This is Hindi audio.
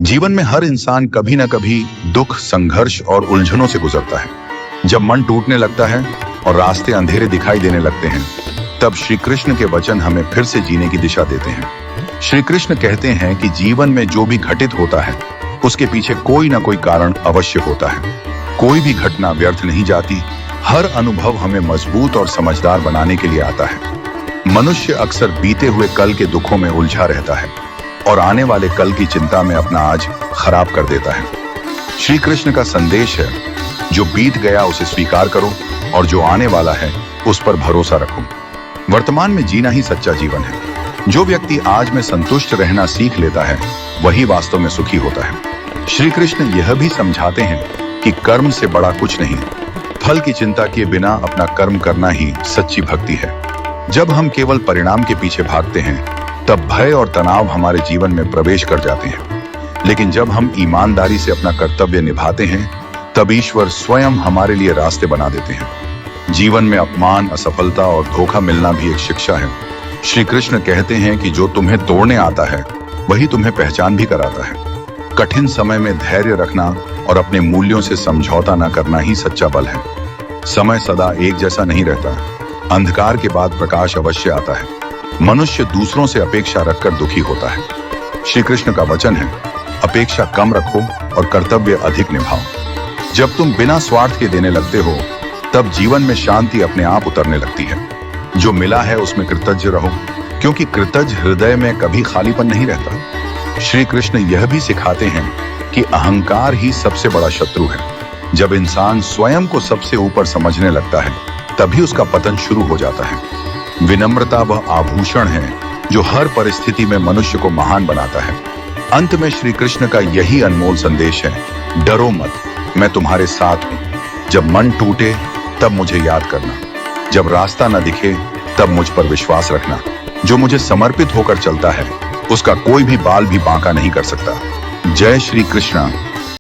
जीवन में हर इंसान कभी न कभी दुख, संघर्ष और उलझनों से गुजरता है। जब मन टूटने लगता है और रास्ते अंधेरे दिखाई देने लगते हैं, तब श्री कृष्ण के वचन हमें फिर से जीने की दिशा देते हैं। श्री कृष्ण कहते हैं कि जीवन में जो भी घटित होता है, उसके पीछे कोई ना कोई कारण अवश्य होता है। कोई भी घटना व्यर्थ नहीं जाती। हर अनुभव हमें मजबूत और समझदार बनाने के लिए आता है। मनुष्य अक्सर बीते हुए कल के दुखों में उलझा रहता है और आने वाले कल की चिंता में अपना आज खराब कर देता है। श्री कृष्ण का संदेश है, जो बीत गया उसे स्वीकार करो और जो आने वाला है उस पर भरोसा रखो। वर्तमान में जीना ही सच्चा जीवन है। जो व्यक्ति आज में संतुष्ट रहना सीख लेता है, वही वास्तव में सुखी होता है। श्री कृष्ण यह भी समझाते हैं कि कर्म से बड़ा कुछ नहीं। फल की चिंता किए बिना अपना कर्म करना ही सच्ची भक्ति है। जब हम केवल परिणाम के पीछे भागते हैं, तब भय और तनाव हमारे जीवन में प्रवेश कर जाते हैं। लेकिन जब हम ईमानदारी से अपना कर्तव्य निभाते हैं, तब ईश्वर स्वयं हमारे लिए रास्ते बना देते हैं। जीवन में अपमान, असफलता और धोखा मिलना भी एक शिक्षा है। श्री कृष्ण कहते हैं कि जो तुम्हें तोड़ने आता है, वही तुम्हें पहचान भी कराता है। कठिन समय में धैर्य रखना और अपने मूल्यों से समझौता न करना ही सच्चा बल है। समय सदा एक जैसा नहीं रहता। अंधकार के बाद प्रकाश अवश्य आता है। मनुष्य दूसरों से अपेक्षा रखकर दुखी होता है। श्री कृष्ण का वचन है, अपेक्षा कम रखो और कर्तव्य अधिक निभाओ। जब तुम बिना स्वार्थ के देने लगते हो, तब जीवन में शांति अपने आप उतरने लगती है। जो मिला है उसमें कृतज्ञ रहो, क्योंकि कृतज्ञ हृदय में कभी खालीपन नहीं रहता। श्री कृष्ण यह भी सिखाते हैं कि अहंकार ही सबसे बड़ा शत्रु है। जब इंसान स्वयं को सबसे ऊपर समझने लगता है, तभी उसका पतन शुरू हो जाता है। विनम्रता वह आभूषण है जो हर परिस्थिति में मनुष्य को महान बनाता है। अंत में श्री कृष्ण का यही अनमोल संदेश है, डरो मत, मैं तुम्हारे साथ हूं। जब मन टूटे तब मुझे याद करना, जब रास्ता न दिखे तब मुझ पर विश्वास रखना। जो मुझे समर्पित होकर चलता है, उसका कोई भी बाल भी बांका नहीं कर सकता। जय श्री कृष्ण।